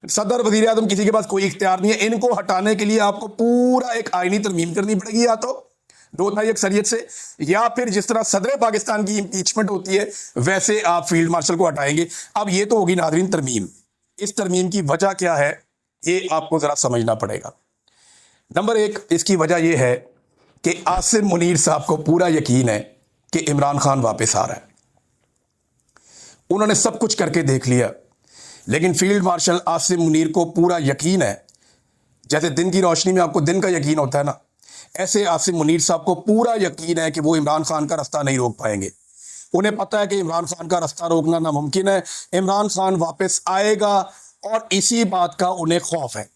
सदर वजीर आजम किसी के पास कोई इख्तियार नहीं है। इनको हटाने के लिए आपको पूरा एक आईनी तरमीम करनी पड़ेगी, या तो 2/3 अक्सरियत से, या फिर जिस तरह सदर पाकिस्तान की इम्पीचमेंट होती है वैसे आप फील्ड मार्शल को हटाएंगे। अब ये तो होगी नाज़रीन तरमीम। इस तरमीम की वजह क्या है ये आपको जरा समझना पड़ेगा। नंबर एक, इसकी वजह यह है कि आसिम मुनीर साहब को पूरा यकीन है कि इमरान खान वापस आ रहा है। उन्होंने सब कुछ करके देख लिया, लेकिन फील्ड मार्शल आसिम मुनीर को पूरा यकीन है, जैसे दिन की रोशनी में आपको दिन का यकीन होता है ना, ऐसे आसिम मुनीर साहब को पूरा यकीन है कि वो इमरान खान का रास्ता नहीं रोक पाएंगे। उन्हें पता है कि इमरान खान का रास्ता रोकना नामुमकिन है, इमरान खान वापस आएगा, और इसी बात का उन्हें खौफ है।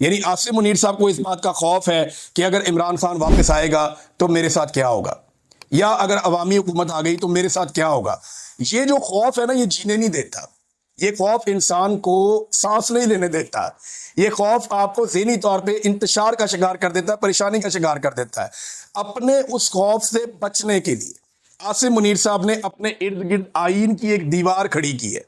यानी आसिम मुनीर साहब को इस बात का खौफ है कि अगर इमरान खान वापस आएगा तो मेरे साथ क्या होगा, या अगर अवामी हुकूमत आ गई तो मेरे साथ क्या होगा। ये जो खौफ है ना, ये जीने नहीं देता। ये खौफ इंसान को सांस नहीं लेने देता। ये खौफ आपको ज़हनी तौर पे इंतशार का शिकार कर देता है, परेशानी का शिकार कर देता है। अपने उस खौफ से बचने के लिए आसिम मुनीर साहब ने अपने इर्द गिर्द आईन की एक दीवार खड़ी की है।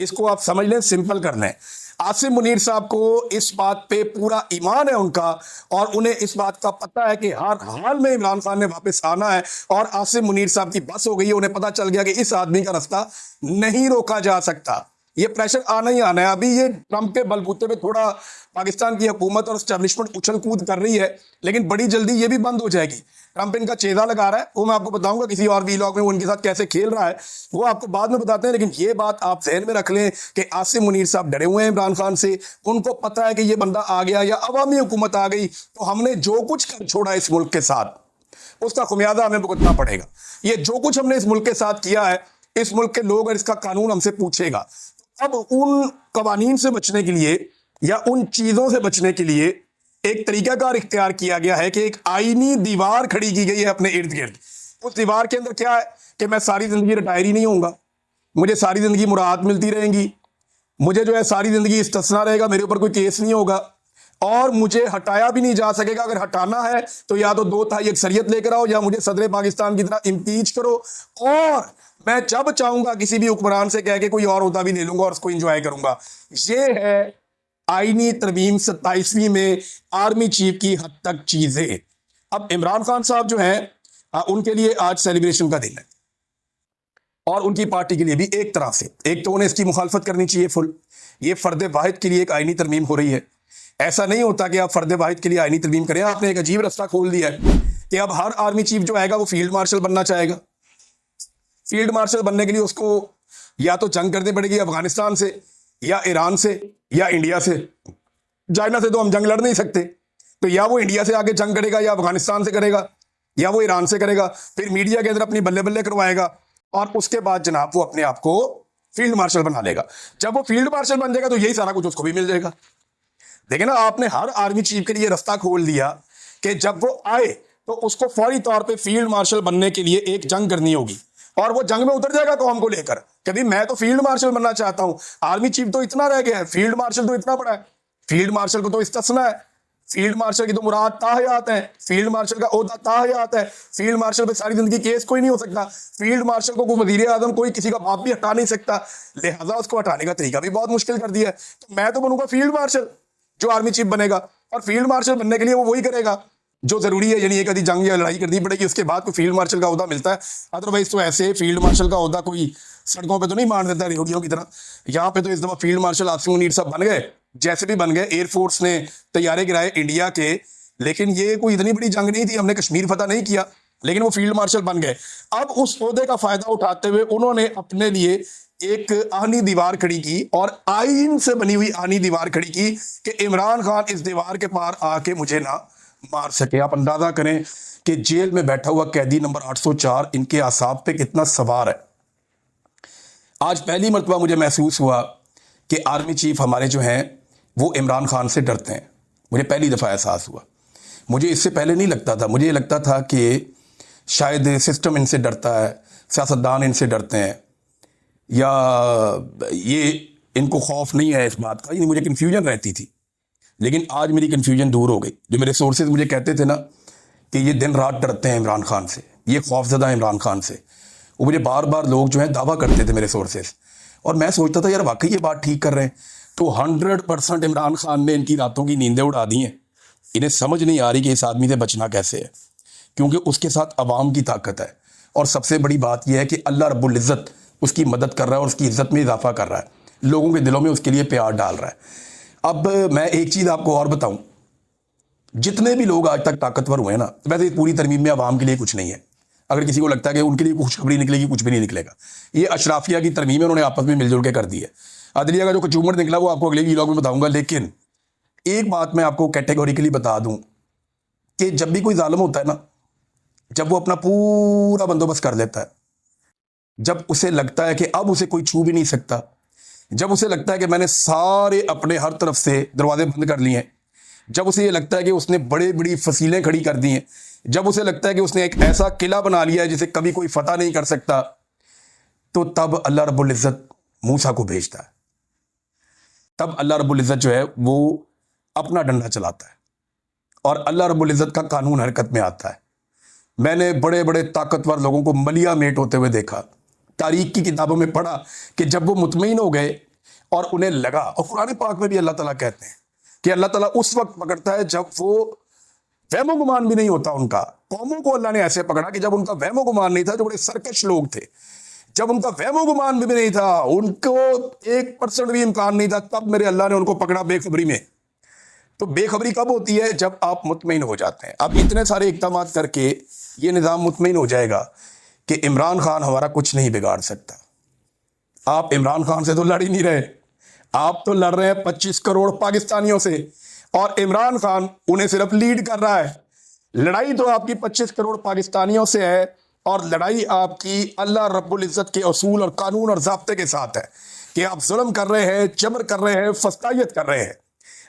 इसको आप समझ लें, सिंपल कर लें। आसिम मुनीर साहब को इस बात पे पूरा ईमान है उनका, और उन्हें इस बात का पता है कि हर हाल में इमरान खान ने वापस आना है, और आसिम मुनीर साहब की बस हो गई है। उन्हें पता चल गया कि इस आदमी का रास्ता नहीं रोका जा सकता। ये प्रेशर आना ही आना है। अभी ये ट्रंप के बलबूते पे थोड़ा पाकिस्तान की हुकूमत और एस्टेब्लिशमेंट उछल कूद कर रही है, लेकिन बड़ी जल्दी ये भी बंद हो जाएगी। ट्रंप इनका चेजा लगा रहा है, वो मैं आपको बताऊंगा किसी और वीलॉग में वो उनके साथ कैसे खेल रहा है, वो आपको बाद में बताते हैं। लेकिन ये बात आप जहन में रख लें कि आसिम मुनीर साहब डरे हुए हैं इमरान खान से। उनको पता है कि ये बंदा आ गया या अवामी हुकूमत आ गई तो हमने जो कुछ कर छोड़ा इस मुल्क के साथ, उसका खुमियाजा हमें भुगतना पड़ेगा। ये जो कुछ हमने इस मुल्क के साथ किया है, इस मुल्क के लोग और इसका कानून हमसे पूछेगा। अब उन कवानीन से बचने के लिए या उन चीजों से बचने के लिए एक तरीकाकार इख्तियार किया गया है कि एक आईनी दीवार खड़ी की गई है अपने इर्द गिर्द। उस दीवार के अंदर क्या है कि मैं सारी जिंदगी रिटायर ही नहीं होऊंगा, मुझे सारी जिंदगी मुराद मिलती रहेंगी, मुझे जो है सारी जिंदगी इस्तिस्ना रहेगा, मेरे ऊपर कोई केस नहीं होगा, और मुझे हटाया भी नहीं जा सकेगा। अगर हटाना है तो या तो 2/3 अक्सरियत लेकर आओ, या मुझे सदर पाकिस्तान की तरह इम्पीच करो, और मैं जब चाहूंगा किसी भी हुक्मरान से कह के कोई और ओहदा भी ले लूंगा और उसको एंजॉय करूंगा। ये है आईनी तरमीम 27वीं में आर्मी चीफ की हद तक चीजें। अब इमरान खान साहब जो हैं उनके लिए आज सेलिब्रेशन का दिन है, और उनकी पार्टी के लिए भी एक तरह से। एक तो उन्हें इसकी मुखालफत करनी चाहिए फुल। ये फर्द वाहिद के लिए एक आईनी तरमीम हो रही है। ऐसा नहीं होता कि आप फर्द वाहिद के लिए आईनी तरमीम करें। आपने एक अजीब रास्ता खोल दिया है कि अब हर आर्मी चीफ जो आएगा वो फील्ड मार्शल बनना चाहेगा। फील्ड मार्शल बनने के लिए उसको या तो जंग करनी पड़ेगी अफगानिस्तान से, या ईरान से, या इंडिया से। चाइना से तो हम जंग लड़ नहीं सकते, तो या वो इंडिया से आके जंग करेगा, या अफगानिस्तान से करेगा, या वो ईरान से करेगा। फिर मीडिया के अंदर अपनी बल्ले बल्ले करवाएगा, और उसके बाद जनाब वो अपने आप को फील्ड मार्शल बना लेगा। जब वो फील्ड मार्शल बन जाएगा तो यही सारा कुछ उसको भी मिल जाएगा। देखिए ना, आपने हर आर्मी चीफ के लिए रास्ता खोल दिया कि जब वो आए तो उसको फौरी तौर पे फील्ड मार्शल बनने के लिए एक जंग करनी होगी, और वो जंग में उतर जाएगा कौम को लेकर कि भाई मैं तो फील्ड मार्शल बनना चाहता हूं। आर्मी चीफ तो इतना रह गया है, फील्ड मार्शल तो इतना बड़ा है। फील्ड मार्शल को तो इस्तिस्ना है, फील्ड मार्शल की तो मुराद ताहयात है, फील्ड मार्शल का ओहदा ताहयात है। फील्ड मार्शल पे सारी जिंदगी केस कोई नहीं हो सकता। फील्ड मार्शल को वजीर आजम कोई किसी का बाप भी हटा नहीं सकता, लिहाजा उसको हटाने का तरीका भी बहुत मुश्किल कर दिया है। तो मैं तो बनूंगा फील्ड मार्शल जो आर्मी चीफ बनेगा, और फील्ड मार्शल बनने के लिए वो वही करेगा जो जरूरी है। यानी एक आधी जंग या लड़ाई करनी पड़ेगी, उसके बाद कोई फील्ड मार्शल का ओहदा मिलता है। अदरवाइज तो ऐसे फील्ड मार्शल का ओहदा कोई सड़कों पे तो नहीं मार देता रेडियो की तरह। यहाँ पे तो इस दफा फील्ड मार्शल आसिम मुनीर साहब बन गए, जैसे भी बन गए। एयरफोर्स ने तैयारे गिराए इंडिया के, लेकिन ये कोई इतनी बड़ी जंग नहीं थी, हमने कश्मीर फतह नहीं किया, लेकिन वो फील्ड मार्शल बन गए। अब उस ओहदे का फायदा उठाते हुए उन्होंने अपने लिए एक आनी दीवार खड़ी की, और आईन से बनी हुई आनी दीवार खड़ी की कि इमरान खान इस दीवार के पार आके मुझे ना मार सके। आप अंदाजा करें कि जेल में बैठा हुआ कैदी नंबर 804 इनके आसाब पे कितना सवार है। आज पहली मर्तबा मुझे महसूस हुआ कि आर्मी चीफ हमारे जो हैं वो इमरान खान से डरते हैं। मुझे पहली दफ़ा एहसास हुआ। मुझे इससे पहले नहीं लगता था। मुझे लगता था कि शायद सिस्टम इनसे डरता है, सियासतदान इनसे डरते हैं, या ये इनको खौफ नहीं है इस बात का। ये मुझे कन्फ्यूजन रहती थी, लेकिन आज मेरी कन्फ्यूजन दूर हो गई। जो मेरे सोर्सेज मुझे कहते थे ना कि ये दिन रात डरते हैं इमरान खान से, ये खौफजदा है इमरान खान से, वो मुझे बार बार लोग जो हैं दावा करते थे मेरे सोर्सेज, और मैं सोचता था यार वाकई ये बात ठीक कर रहे हैं। तो 100% इमरान खान ने इनकी रातों की नींदें उड़ा दी हैं। इन्हें समझ नहीं आ रही कि इस आदमी से बचना कैसे है, क्योंकि उसके साथ अवाम की ताकत है। और सबसे बड़ी बात यह है कि अल्लाह रब्बुल इज़्ज़त उसकी मदद कर रहा है और उसकी इज़्ज़त में इजाफा कर रहा है, लोगों के दिलों में उसके लिए प्यार डाल रहा है। अब मैं एक चीज़ आपको और बताऊं, जितने भी लोग आज तक ताकतवर हुए हैं ना, वैसे पूरी तरमीम में अवाम के लिए कुछ नहीं है। अगर किसी को लगता है कि उनके लिए खुशखबरी निकलेगी, कुछ भी नहीं निकलेगा। ये अशराफिया की तरमीम है, उन्होंने आपस में मिलजुल के कर दी है। अदलिया का जो कचूमर निकला वो आपको अगले वीडियो में बताऊंगा। लेकिन एक बात मैं आपको कैटेगोरिकली बता दूं कि जब भी कोई जालिम होता है ना, जब वो अपना पूरा बंदोबस्त कर लेता है, जब उसे लगता है कि अब उसे कोई छू भी नहीं सकता, जब उसे लगता है कि मैंने सारे अपने हर तरफ से दरवाजे बंद कर लिए हैं, जब उसे ये लगता है कि उसने बड़े बड़ी फसीलें खड़ी कर दी हैं, जब उसे लगता है कि उसने एक ऐसा किला बना लिया है जिसे कभी कोई फतह नहीं कर सकता, तो तब अल्लाह रब्बुल इज़्ज़त मूसा को भेजता है। तब अल्लाह रब्बुल इज़्ज़त जो है वो अपना डंडा चलाता है और अल्लाह रब्बुल इज़्ज़त का कानून हरकत में आता है। मैंने बड़े बड़े ताकतवर लोगों को मलिया मेट होते हुए देखा, तारीख की किताबों में पढ़ा कि जब वो मुतमईन हो गए और उन्हें लगा, और कुरान पाक में भी अल्लाह ताला कहते हैं कि अल्लाह ताला उस वक्त पकड़ता है जब वो वहमो गुमान भी नहीं होता उनका। कौमों को अल्लाह ने ऐसे पकड़ा कि जब उनका वहमो गुमान नहीं था, जो बड़े सरकश लोग थे, जब उनका वहमो गुमान भी नहीं था, उनको 1% भी इम्कान नहीं था, तब मेरे अल्लाह ने उनको पकड़ा बेखबरी में। तो बेखबरी कब होती है? जब आप मुतमईन हो जाते हैं। अब इतने सारे इक़दाम करके ये निज़ाम मुतमईन हो जाएगा कि इमरान खान हमारा कुछ नहीं बिगाड़ सकता। आप इमरान खान से तो लड़ ही नहीं रहे, आप तो लड़ रहे हैं 25 करोड़ पाकिस्तानियों से, और इमरान खान उन्हें सिर्फ लीड कर रहा है। लड़ाई तो आपकी 25 करोड़ पाकिस्तानियों से है, और लड़ाई आपकी अल्लाह रब्बुल इज़्ज़त के असूल और कानून और ज़ाब्ते के साथ है कि आप जुल्म कर रहे हैं, जबर कर रहे हैं, फस्तायत कर रहे हैं,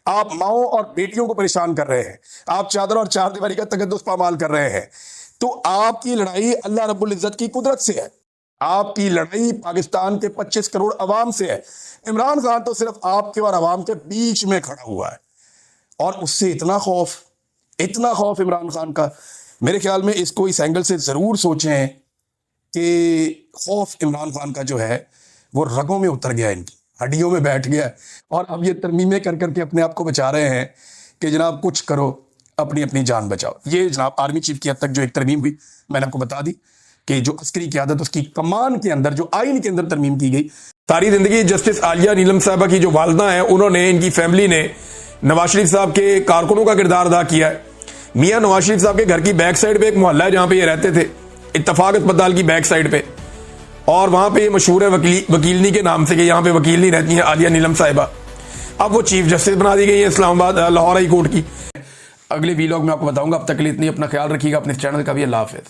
आप माओं और बेटियों को परेशान कर रहे हैं, आप चादर और चार दीवारी का तकद्दुस पामाल कर रहे हैं। तो आपकी लड़ाई अल्लाह रब्बुल इज़्ज़त की कुदरत से है, आपकी लड़ाई पाकिस्तान के 25 करोड़ अवाम से है। इमरान खान तो सिर्फ आपके और अवाम के बीच में खड़ा हुआ है, और उससे इतना खौफ इमरान खान का। मेरे ख्याल में इसको इस एंगल से ज़रूर सोचें कि खौफ इमरान खान का जो है वो रगों में उतर गया, इनकी हड्डियों में बैठ गया, और अब ये तरमीमें कर करके अपने आप को बचा रहे हैं कि जनाब कुछ करो, अपनी अपनी जान बचाओ। ये जनाब आर्मी चीफ की हद तक जो एक तरमीम हुई, मैंने आपको बता दी कि जो अस्करी क़यादत उसकी कमान के अंदर, जो आइन के अंदर तरमीम की गई। सारी ज़िंदगी जस्टिस आलिया नीलम साहबा की जो वालदा हैं, उन्होंने, इनकी फैमिली ने नवाज शरीफ साहब के कारकुनों का किरदार अदा किया है। मियाँ नवाज शरीफ साहब के घर की बैक साइड पे एक मोहल्ला है जहाँ पे ये रहते थे, इत्तफाक अस्पताल की बैक साइड पे, और वहाँ पे ये मशहूर है वकीलनी के नाम से कि यहाँ पे वकीलनी रहती है आलिया नीलम साहिबा। अब वो चीफ जस्टिस बना दी गई है इस्लामाबाद लाहौर हाई कोर्ट की। अगले वीलॉग में आपको बताऊंगा। अब तक के लिए इतनी, अपना ख्याल रखिएगा, अपने चैनल का भी। अल्लाह हाफिज़।